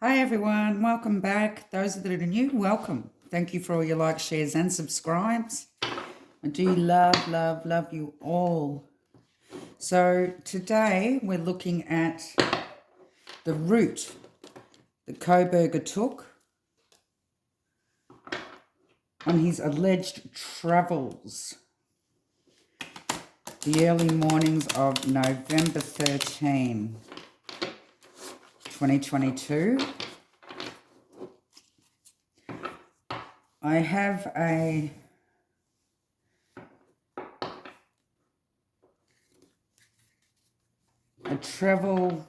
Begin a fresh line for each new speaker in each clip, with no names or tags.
Hi everyone, welcome back. Those that are new, welcome. Thank you for all your likes, shares and subscribes. I do love you all. So today we're looking at the route that Kohberger took on his alleged travels. The early mornings of November 13, 2022. I have a travel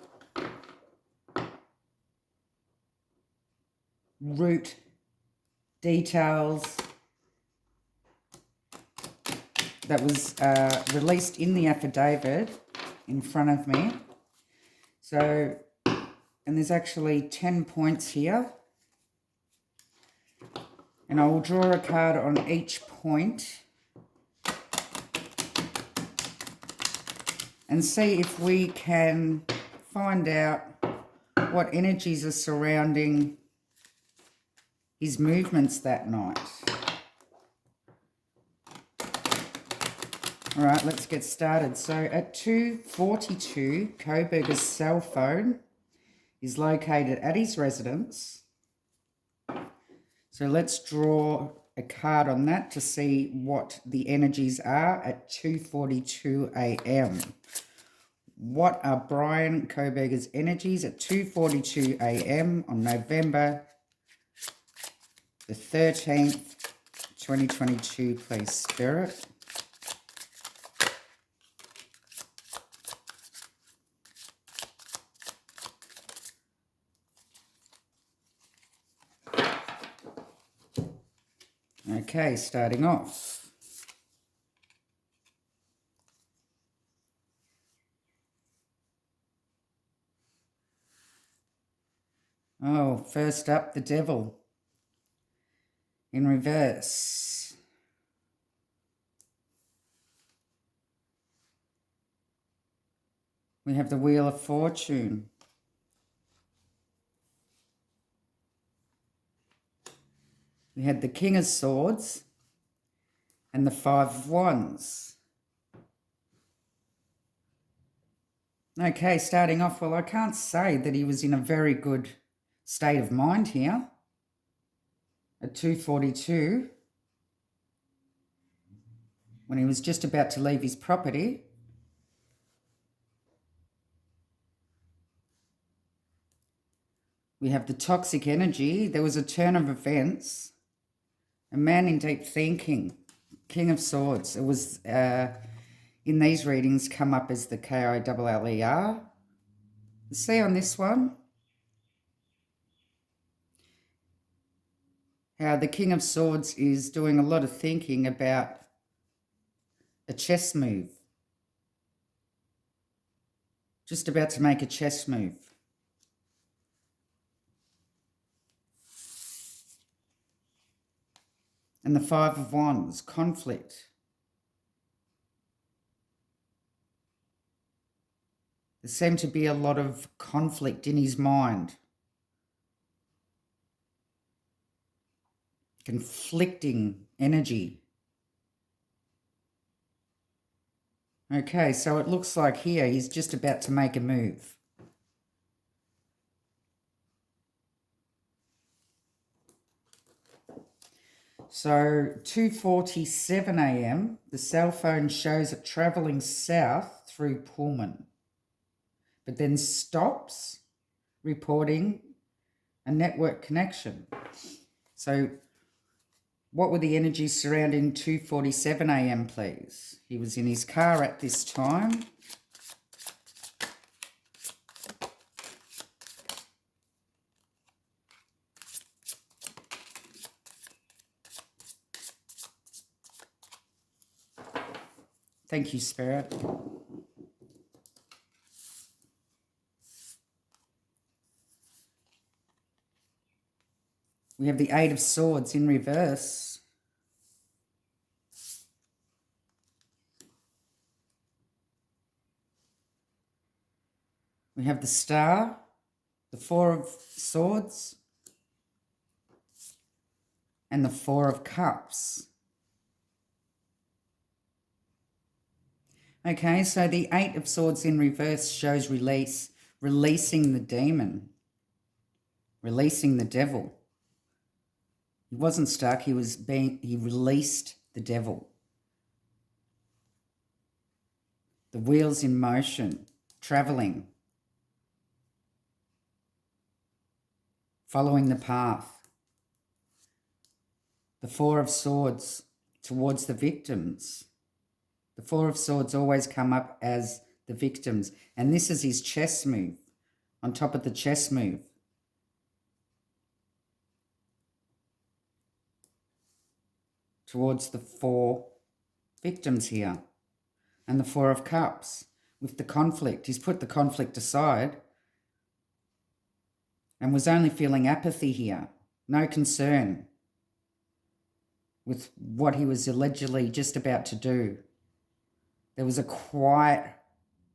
route details that was released in the affidavit in front of me. So, and there's actually 10 points here. And I will draw a card on each point and see if we can find out what energies are surrounding his movements that night. All right, let's get started. So at 2:42, Kohberger's cell phone is located at his residence. So let's draw a card on that to see what the energies are at 2:42 a.m. What are Bryan Kohberger's energies at 2:42 a.m. on November the 13th, 2022, please, Spirit? Okay, starting off. Oh, first up, the devil in reverse. We have the Wheel of Fortune. We had the King of Swords and the Five of Wands. Okay, starting off, well, I can't say that he was in a very good state of mind here at 2:42 when he was just about to leave his property. We have the toxic energy. There was a turn of events. A man in deep thinking. King of Swords. It was, in these readings, come up as the K-I-L-L-E-R. See on this one how the King of Swords is doing a lot of thinking about a chess move. Just about to make a chess move. And the Five of Wands, conflict. There seemed to be a lot of conflict in his mind. Conflicting energy. Okay, so it looks like here he's just about to make a move. So 2:47 a.m, the cell phone shows it travelling south through Pullman, but then stops, reporting a network connection. So what were the energies surrounding 2:47 a.m, please? He was in his car at this time. Thank you, Spirit. We have the Eight of Swords in reverse. We have the Star, the Four of Swords, and the Four of Cups. Okay, so the Eight of Swords in reverse shows releasing the demon, releasing the devil. He wasn't stuck, he released the devil. The wheels in motion, traveling, following the path. The Four of Swords towards the victims. The Four of Swords always come up as the victims. And this is his chess move, on top of the chess move. Towards the four victims here. And the Four of Cups with the conflict. He's put the conflict aside and was only feeling apathy here. No concern with what he was allegedly just about to do. There was a quiet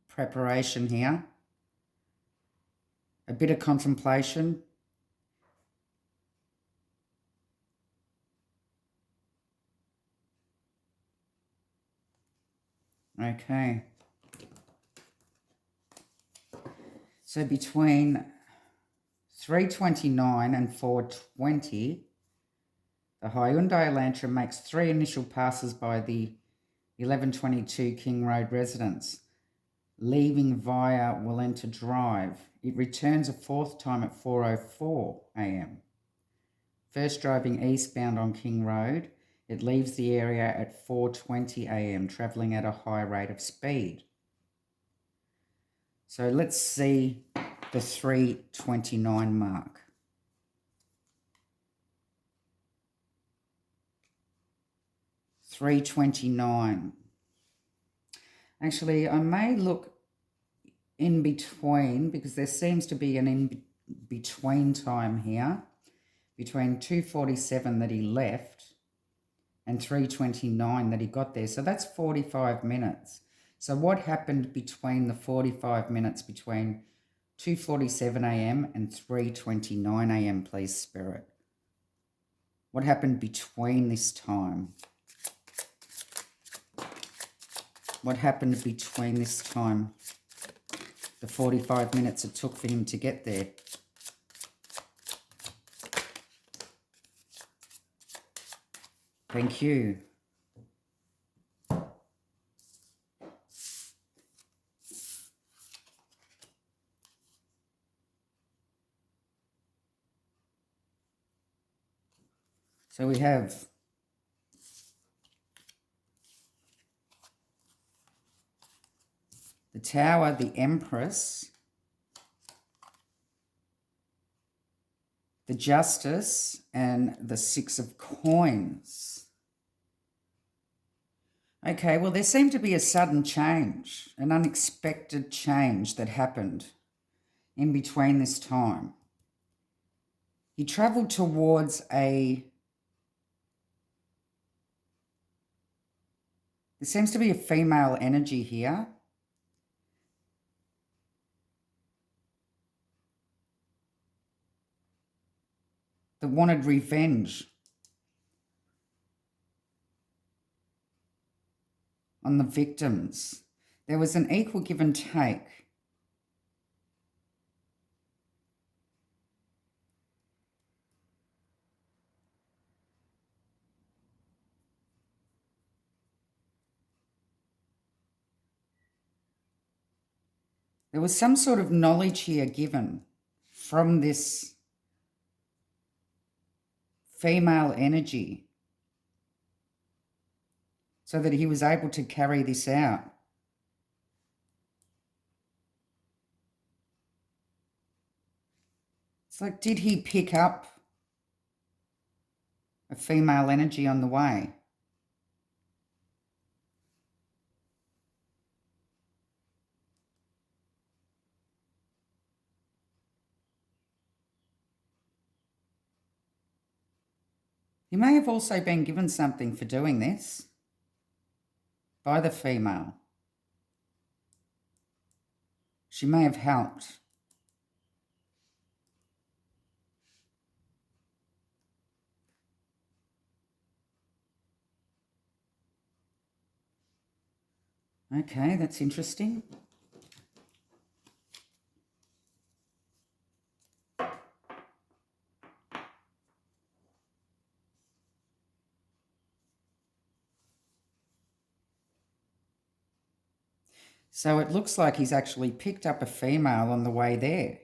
preparation here, a bit of contemplation. Okay. So between 3:29 and 4:20, the Hyundai Elantra makes 3 initial passes by the 1122 King Road residence, leaving via Willenta Drive. It returns a 4th time at 4:04 a.m. First driving eastbound on King Road, it leaves the area at 4:20 a.m., travelling at a high rate of speed. So let's see the 3:29 mark. $3.29. Actually, I may look in between because there seems to be an in-between time here between 2:47 that he left and 3:29 that he got there. So that's 45 minutes. So what happened between the 45 minutes between 2:47 a.m. and 3:29 a.m., please, Spirit? What happened between this time? What happened between this time, the 45 minutes it took for him to get there? Thank you. So we have the Tower, the Empress, the Justice, and the Six of Coins. Okay, well, there seemed to be a sudden change, an unexpected change that happened in between this time. He travelled towards there seems to be a female energy here. That wanted revenge on the victims. There was an equal give and take. There was some sort of knowledge here given from this female energy so that he was able to carry this out. It's like, did he pick up a female energy on the way? He may have also been given something for doing this by the female. She may have helped. Okay, that's interesting. So it looks like he's actually picked up a female on the way there.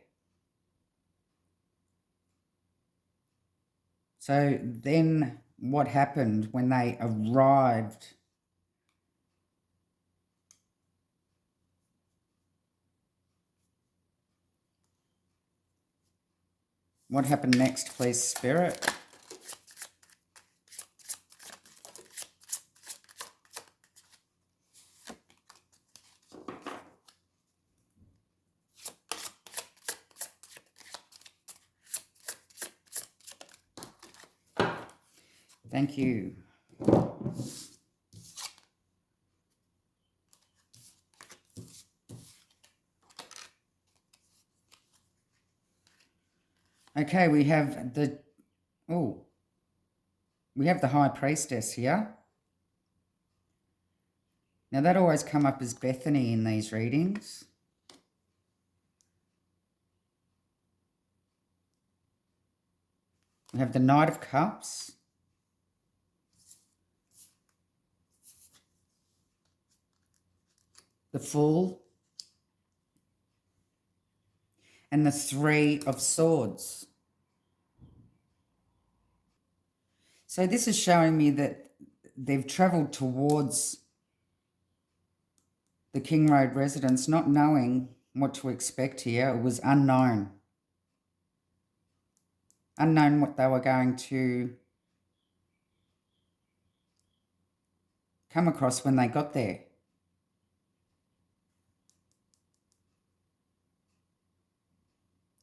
So then what happened when they arrived? What happened next, please, Spirit? Thank you. Okay, we have the High Priestess here. Now that always come up as Bethany in these readings. We have the Knight of Cups. The Fool. And the Three of Swords. So this is showing me that they've travelled towards the King Road residence, not knowing what to expect here. It was unknown. Unknown what they were going to come across when they got there.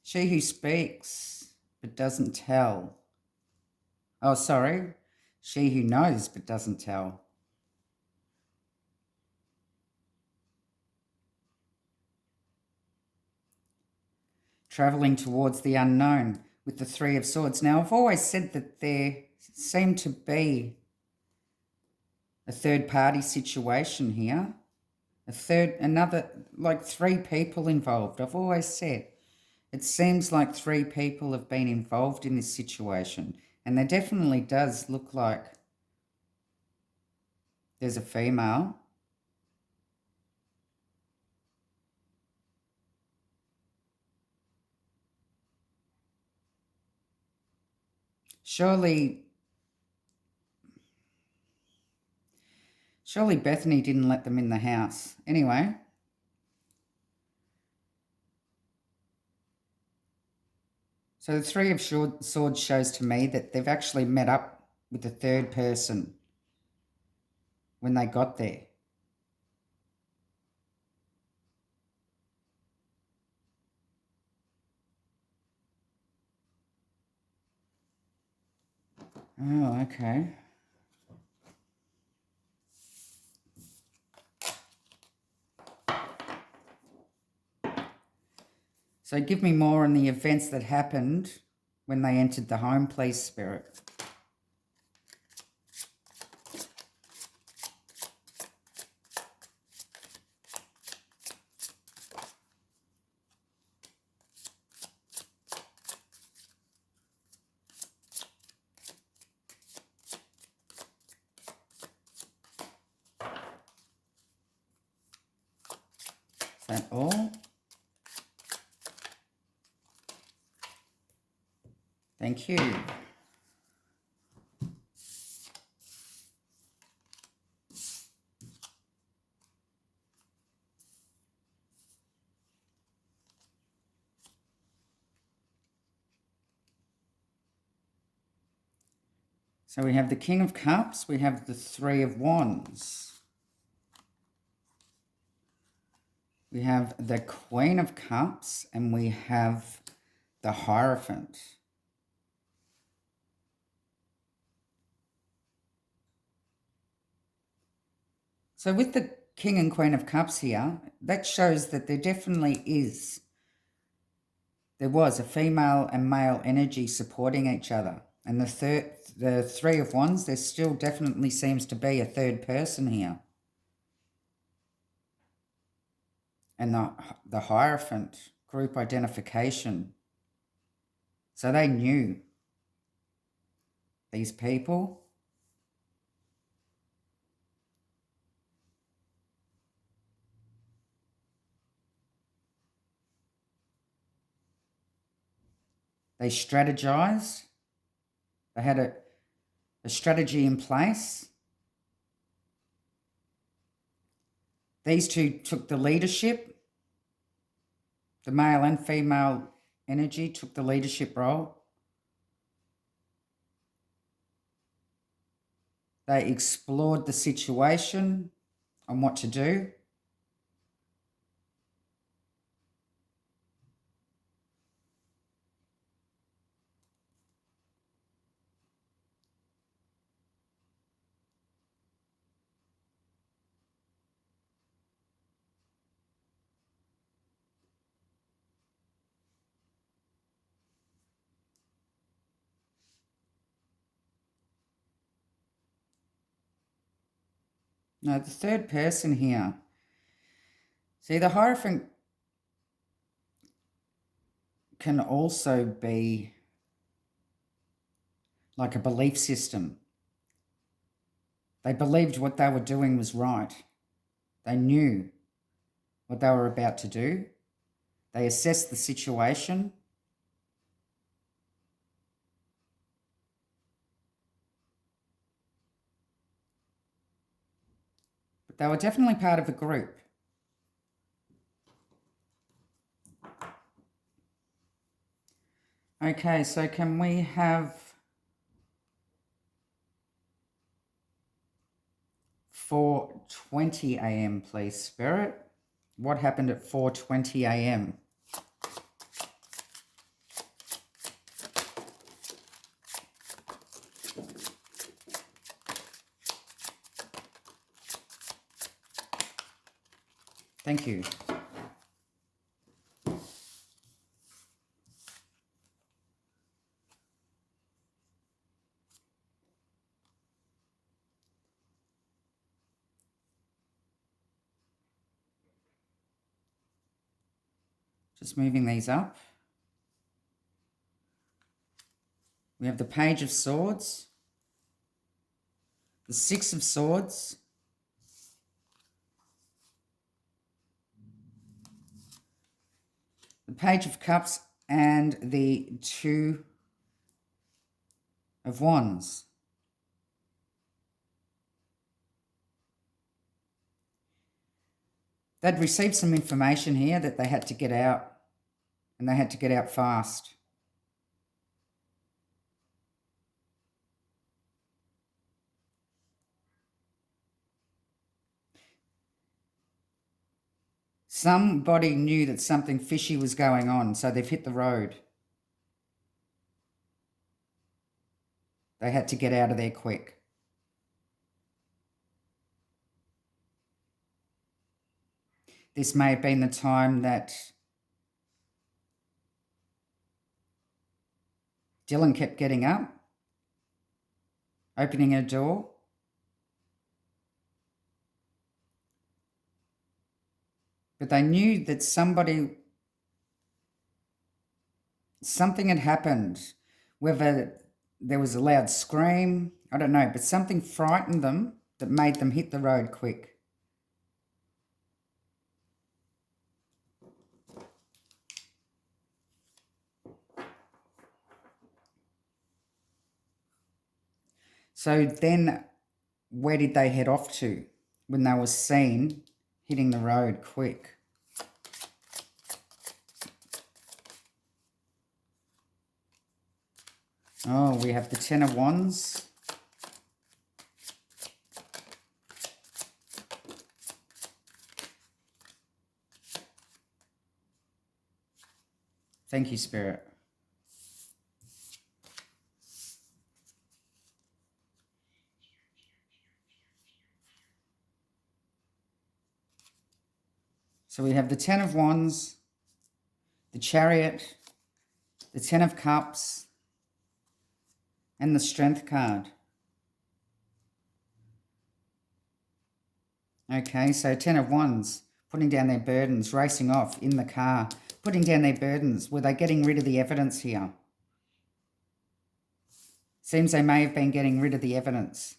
She who speaks but doesn't tell. Oh, sorry. She who knows but doesn't tell. Travelling towards the unknown with the Three of Swords. Now, I've always said that there seemed to be a third-party situation here. Like three people involved. I've always said it seems like three people have been involved in this situation. And there definitely does look like there's a female. Surely Bethany didn't let them in the house. Anyway. So the Three of Swords shows to me that they've actually met up with the third person when they got there. Oh, okay. So give me more on the events that happened when they entered the home, please, Spirit. Is that all? Thank you. So we have the King of Cups, we have the Three of Wands. We have the Queen of Cups and we have the Hierophant. So with the King and Queen of Cups here, that shows that there definitely there was a female and male energy supporting each other. And the Three of Wands, there still definitely seems to be a third person here. and the Hierophant, group identification. So they knew these people. They strategized. They had a strategy in place. These two took the leadership. The male and female energy took the leadership role. They explored the situation on what to do. No, the third person here. See, the Hierophant can also be like a belief system. They believed what they were doing was right. They knew what they were about to do. They assessed the situation. But they were definitely part of a group. Okay, so can we have 4:20 a.m., please, Spirit? What happened at 4:20 a.m.? Thank you. Just moving these up. We have the Page of Swords, the Six of Swords, the Page of Cups, and the Two of Wands. They'd received some information here that they had to get out, and they had to get out fast. Somebody knew that something fishy was going on, so they've hit the road. They had to get out of there quick. This may have been the time that Dylan kept getting up, opening a door. But they knew that something had happened, whether there was a loud scream, I don't know, but something frightened them that made them hit the road quick. So then where did they head off to when they were seen hitting the road quick? Oh, we have the Ten of Wands. Thank you, Spirit. So we have the Ten of Wands, the Chariot, the Ten of Cups, and the Strength card. Okay, so Ten of Wands, putting down their burdens, racing off in the car, putting down their burdens. Were they getting rid of the evidence here? Seems they may have been getting rid of the evidence.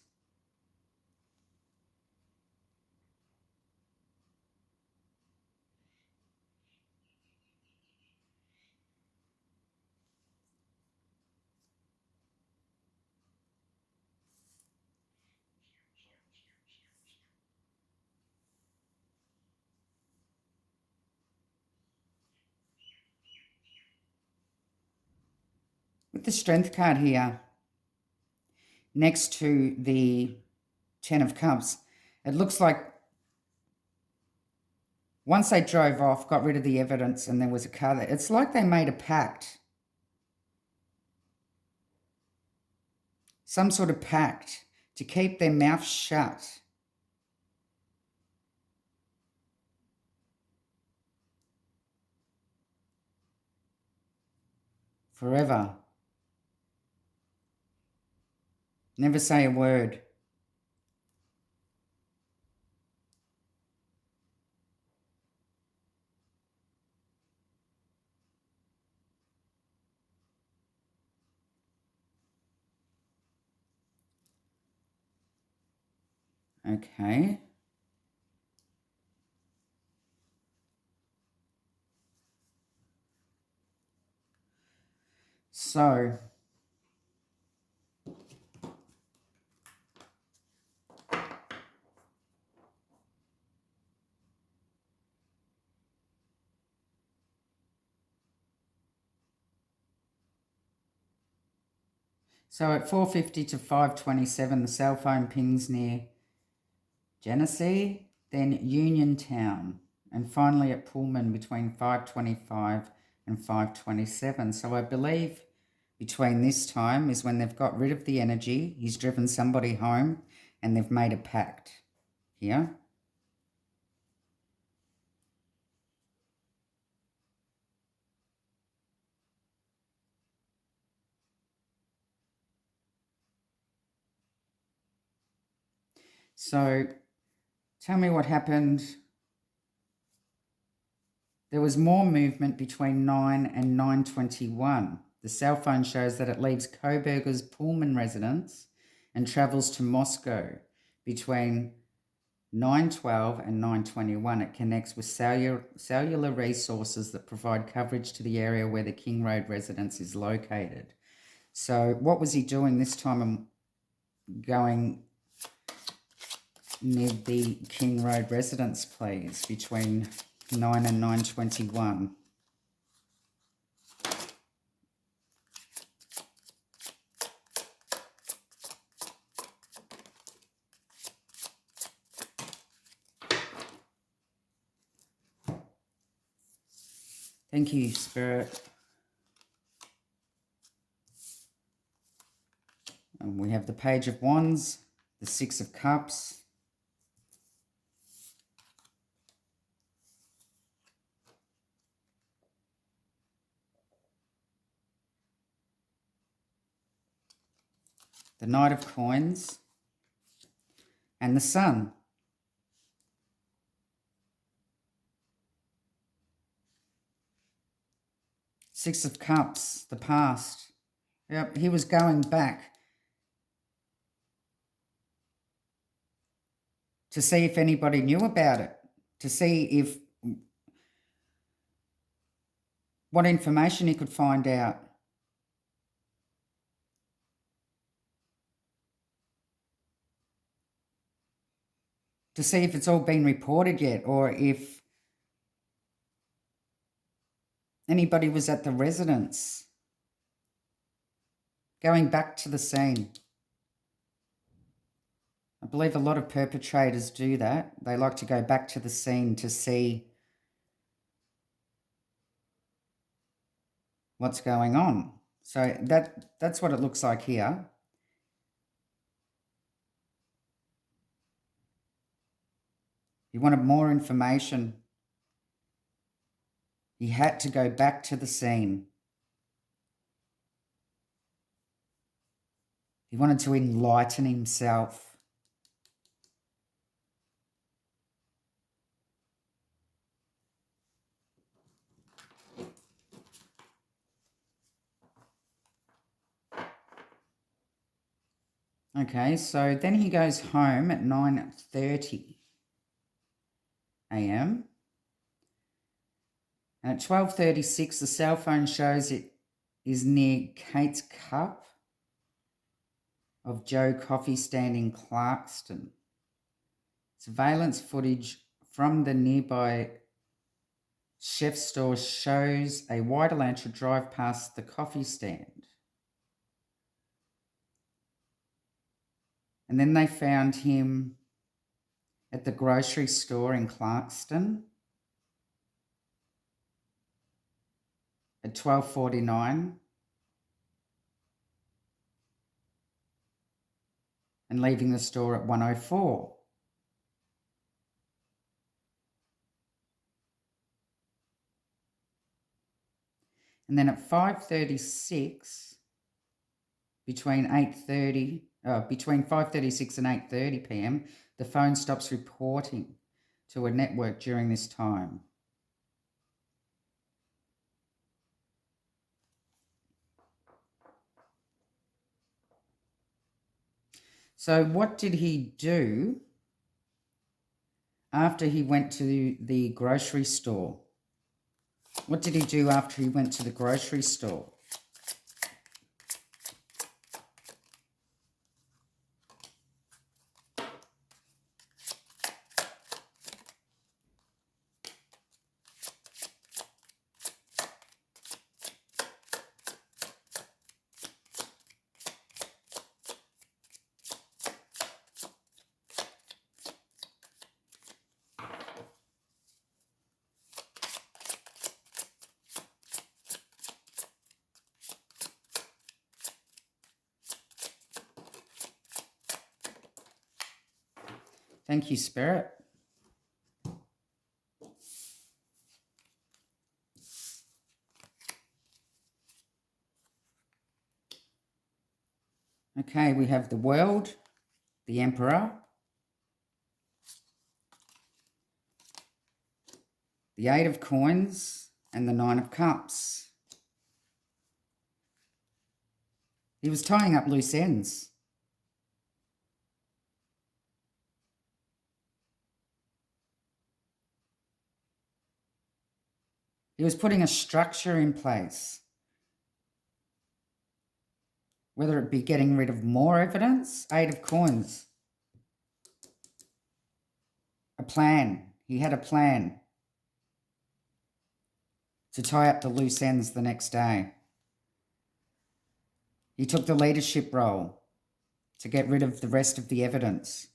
With the Strength card here, next to the Ten of Cups, it looks like once they drove off, got rid of the evidence, and there was a car there, it's like they made a pact. Some sort of pact to keep their mouth shut. Forever. Never say a word. Okay. So, at 4:50 to 5:27, the cell phone pings near Genesee, then Uniontown, and finally at Pullman between 5:25 and 5:27. So I believe between this time is when they've got rid of the energy, he's driven somebody home, and they've made a pact here. So tell me what happened. There was more movement between 9 and 9:21. The cell phone shows that it leaves Kohberger's Pullman residence and travels to Moscow. Between 9:12 and 9:21, it connects with cellular resources that provide coverage to the area where the King Road residence is located. So what was he doing this time? Going near the King Road residence, please, between 9 and 9:21. Thank you, Spirit. And we have the Page of Wands, the Six of Cups, the Knight of Coins, and the Sun. Six of Cups, the past. Yep, he was going back to see if anybody knew about it, to see if what information he could find out. To see if it's all been reported yet, or if anybody was at the residence. Going back to the scene. I believe a lot of perpetrators do that. They like to go back to the scene to see what's going on. So that's what it looks like here. He wanted more information. He had to go back to the scene. He wanted to enlighten himself. Okay, so then he goes home at 9:30 a.m. And at 12:36, the cell phone shows it is near Kate's Cup of Joe Coffee Stand in Clarkston. Surveillance footage from the nearby chef store shows a white Elantra drive past the coffee stand. And then they found him at the grocery store in Clarkston at 12:49 and leaving the store at 1:04. And then at 5:36, between 5:36 and 8:30 p.m., the phone stops reporting to a network during this time. So what did he do after he went to the grocery store? What did he do after he went to the grocery store? Thank you, Spirit. Okay, we have the World, the Emperor, the Eight of Coins, and the Nine of Cups. He was tying up loose ends. He was putting a structure in place. Whether it be getting rid of more evidence, Eight of Coins. A plan. He had a plan to tie up the loose ends the next day. He took the leadership role to get rid of the rest of the evidence.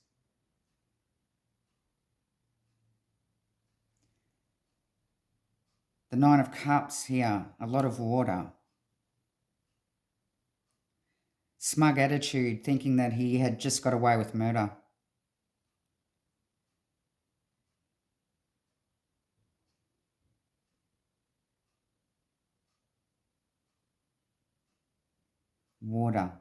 The Nine of Cups here, a lot of water. Smug attitude, thinking that he had just got away with murder. Water.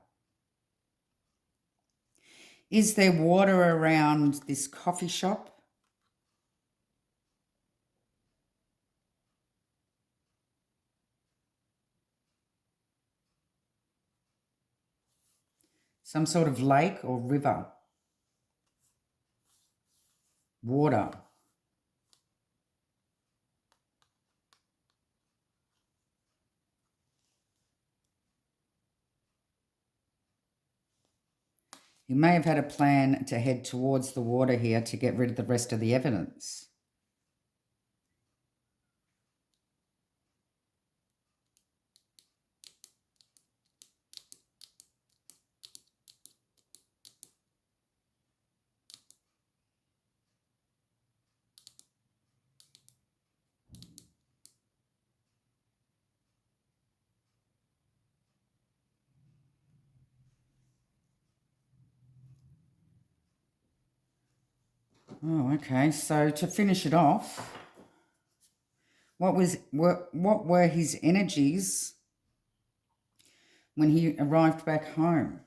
Is there water around this coffee shop? Some sort of lake or river? Water. He may have had a plan to head towards the water here to get rid of the rest of the evidence. Oh, okay. So to finish it off, what were his energies when he arrived back home?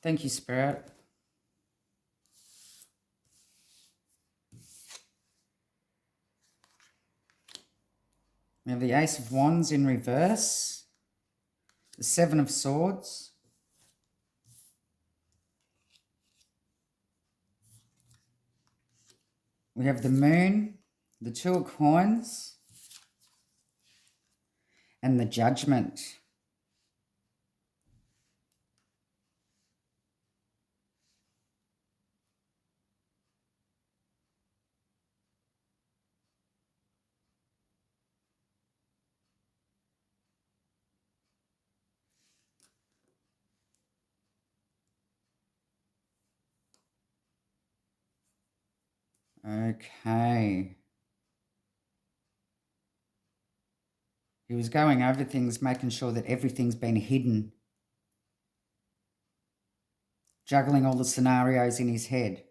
Thank you, Spirit. We have the Ace of Wands in reverse, the Seven of Swords, we have the Moon, the Two of Coins, and the Judgment. Okay. He was going over things, making sure that everything's been hidden, juggling all the scenarios in his head,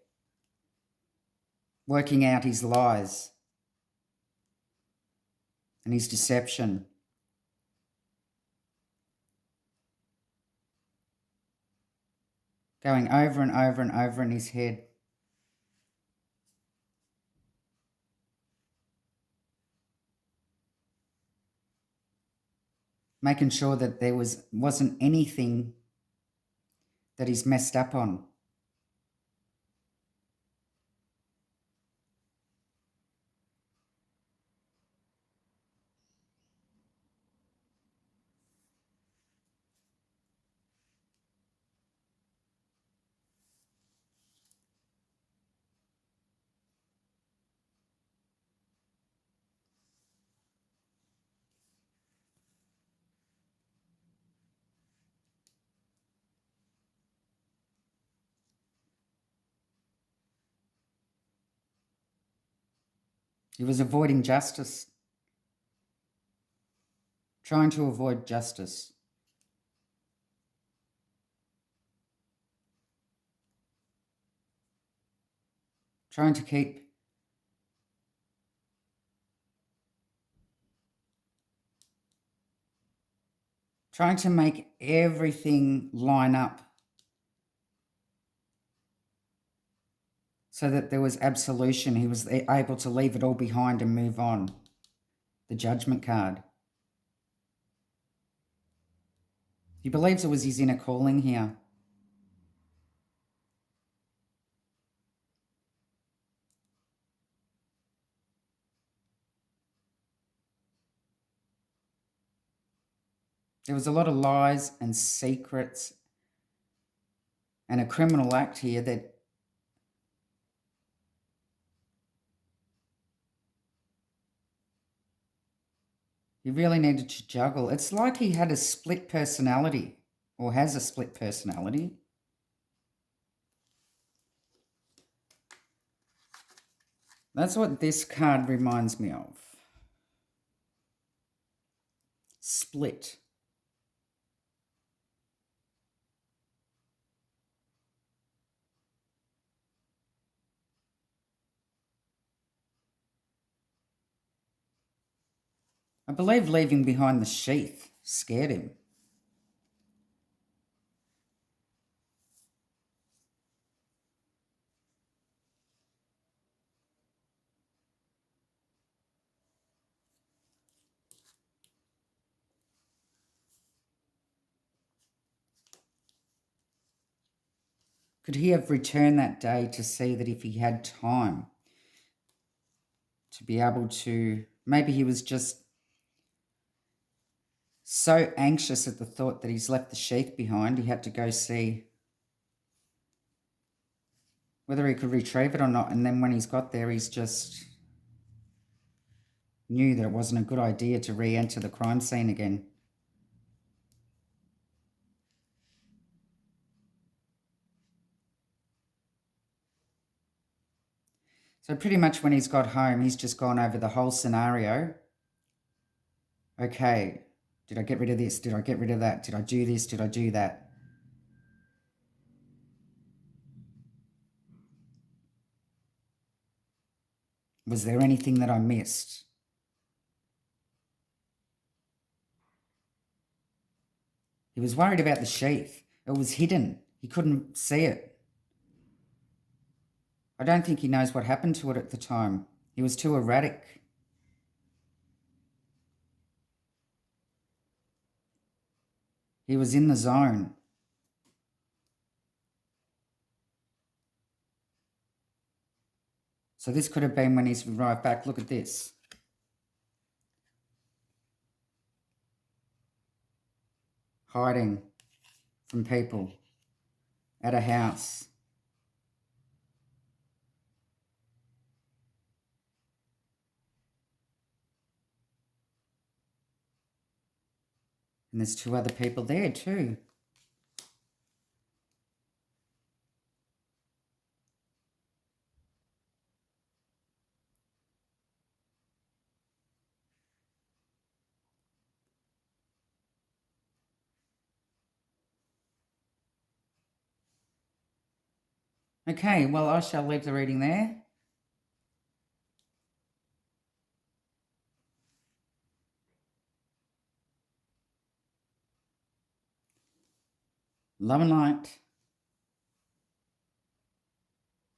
working out his lies and his deception. Going over and over and over in his head. Making sure that there wasn't anything that he's messed up on. He was avoiding justice, trying to avoid justice. Trying to make everything line up so that there was absolution. He was able to leave it all behind and move on. The Judgment card. He believes it was his inner calling here. There was a lot of lies and secrets and a criminal act here that he really needed to juggle. It's like he had a split personality, or has a split personality. That's what this card reminds me of. Split. I believe leaving behind the sheath scared him. Could he have returned that day to see that if he had time to be able to, maybe he was just so anxious at the thought that he's left the sheath behind, he had to go see whether he could retrieve it or not. And then when he's got there, he's just knew that it wasn't a good idea to re-enter the crime scene again. So pretty much when he's got home, he's just gone over the whole scenario. Okay, did I get rid of this? Did I get rid of that? Did I do this? Did I do that? Was there anything that I missed? He was worried about the sheath. It was hidden. He couldn't see it. I don't think he knows what happened to it at the time. He was too erratic. He was in the zone. So this could have been when he's arrived back. Look at this. Hiding from people at a house. And there's 2 other people there too. Okay, well, I shall leave the reading there. Love and light.